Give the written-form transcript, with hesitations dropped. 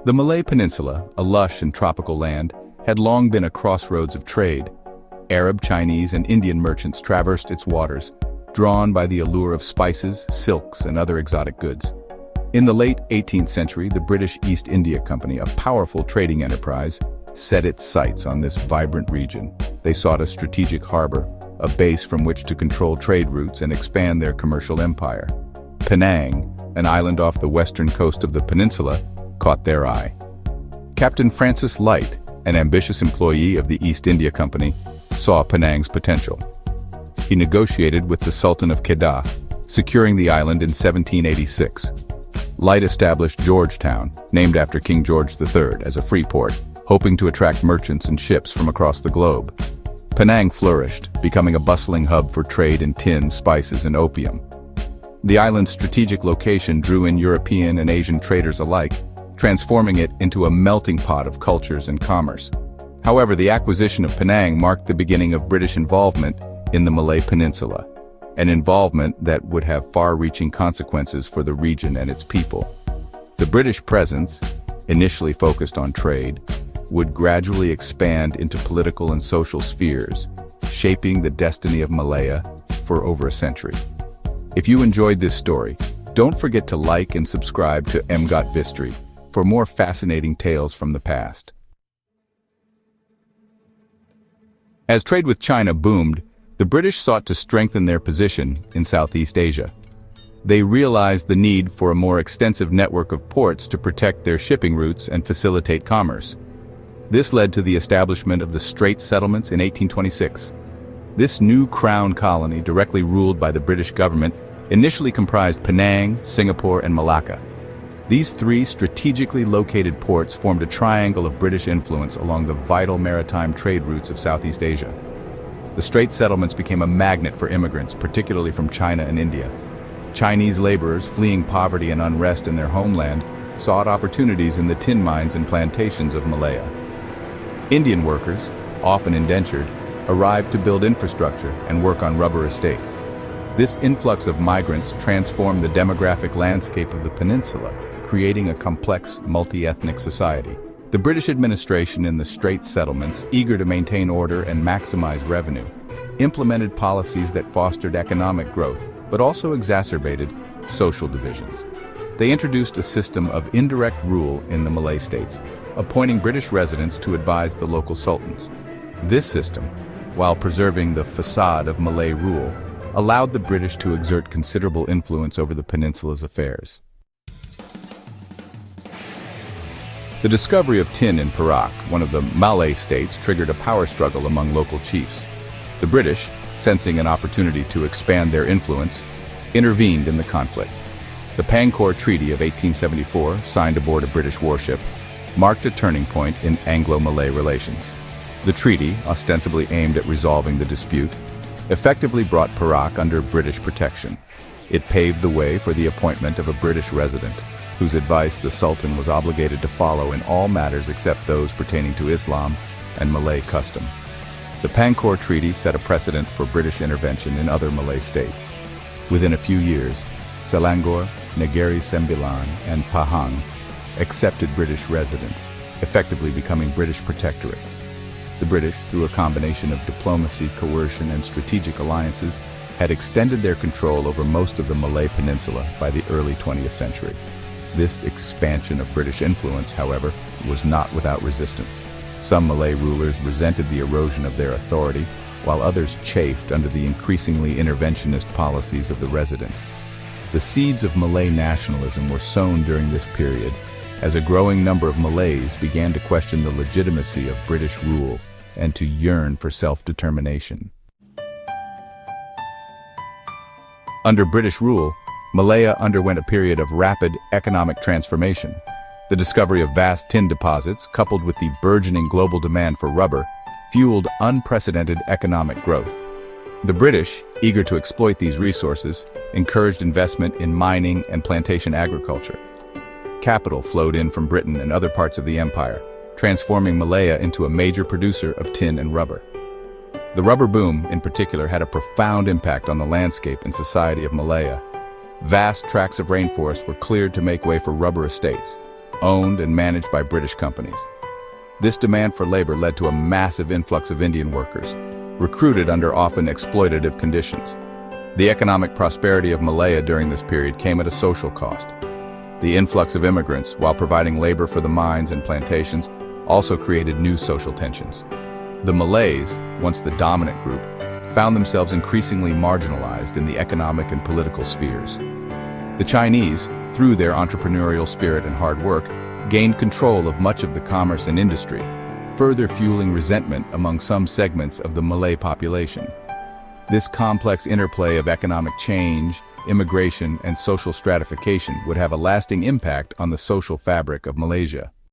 The Malay Peninsula, a lush and tropical land, had long been a crossroads of trade. Arab, Chinese, and Indian merchants traversed its waters, drawn by the allure of spices, silks, and other exotic goods. In the late 18th century, the British East India Company, a powerful trading enterprise, set its sights on this vibrant region. They sought a strategic harbor, a base from which to control trade routes and expand their commercial empire. Penang, an island off the western coast of the peninsula, caught their eye. Captain Francis Light, an ambitious employee of the East India Company, saw Penang's potential. He negotiated with the Sultan of Kedah, securing the island in 1786. Light established Georgetown, named after King George III, as a free port, hoping to attract merchants and ships from across the globe. Penang flourished, becoming a bustling hub for trade in tin, spices, and opium. The island's strategic location drew in European and Asian traders alike, transforming it into a melting pot of cultures and commerce. However, the acquisition of Penang marked the beginning of British involvement in the Malay Peninsula, an involvement that would have far-reaching consequences for the region and its people. The British presence, initially focused on trade, would gradually expand into political and social spheres, shaping the destiny of Malaya for over a century. If you enjoyed this story, don't forget to like and subscribe to Emgotv for more fascinating tales from the past. As trade with China boomed, the British sought to strengthen their position in Southeast Asia. They realized the need for a more extensive network of ports to protect their shipping routes and facilitate commerce. This led to the establishment of the Straits Settlements in 1826. This new crown colony, directly ruled by the British government, initially comprised Penang, Singapore, and Malacca. These three strategically located ports formed a triangle of British influence along the vital maritime trade routes of Southeast Asia. The Straits Settlements became a magnet for immigrants, particularly from China and India. Chinese laborers, fleeing poverty and unrest in their homeland, sought opportunities in the tin mines and plantations of Malaya. Indian workers, often indentured, arrived to build infrastructure and work on rubber estates. This influx of migrants transformed the demographic landscape of the peninsula, creating a complex, multi-ethnic society. The British administration in the Straits Settlements, eager to maintain order and maximize revenue, implemented policies that fostered economic growth, but also exacerbated social divisions. They introduced a system of indirect rule in the Malay states, appointing British residents to advise the local sultans. This system, while preserving the facade of Malay rule, allowed the British to exert considerable influence over the peninsula's affairs. The discovery of tin in Perak, one of the Malay states, triggered a power struggle among local chiefs. The British, sensing an opportunity to expand their influence, intervened in the conflict. The Pangkor Treaty of 1874, signed aboard a British warship, marked a turning point in Anglo-Malay relations. The treaty, ostensibly aimed at resolving the dispute, effectively brought Perak under British protection. It paved the way for the appointment of a British resident, whose advice the Sultan was obligated to follow in all matters except those pertaining to Islam and Malay custom. The Pangkor Treaty set a precedent for British intervention in other Malay states. Within a few years, Selangor, Negeri Sembilan, and Pahang accepted British residents, effectively becoming British protectorates. The British, through a combination of diplomacy, coercion, and strategic alliances, had extended their control over most of the Malay Peninsula by the early 20th century. This expansion of British influence, however, was not without resistance. Some Malay rulers resented the erosion of their authority, while others chafed under the increasingly interventionist policies of the residents. The seeds of Malay nationalism were sown during this period, as a growing number of Malays began to question the legitimacy of British rule and to yearn for self-determination. Under British rule, Malaya underwent a period of rapid economic transformation. The discovery of vast tin deposits, coupled with the burgeoning global demand for rubber, fueled unprecedented economic growth. The British, eager to exploit these resources, encouraged investment in mining and plantation agriculture. Capital flowed in from Britain and other parts of the empire, transforming Malaya into a major producer of tin and rubber. The rubber boom, in particular, had a profound impact on the landscape and society of Malaya. Vast tracts of rainforest were cleared to make way for rubber estates. owned and managed by British companies. This demand for labor led to a massive influx of Indian workers, recruited under often exploitative conditions. The economic prosperity of Malaya during this period came at a social cost. The influx of immigrants, while providing labor for the mines and plantations, also created new social tensions. The Malays, once the dominant group, found themselves increasingly marginalized in the economic and political spheres. The Chinese, through their entrepreneurial spirit and hard work, gained control of much of the commerce and industry, further fueling resentment among some segments of the Malay population. This complex interplay of economic change, immigration, and social stratification would have a lasting impact on the social fabric of Malaysia.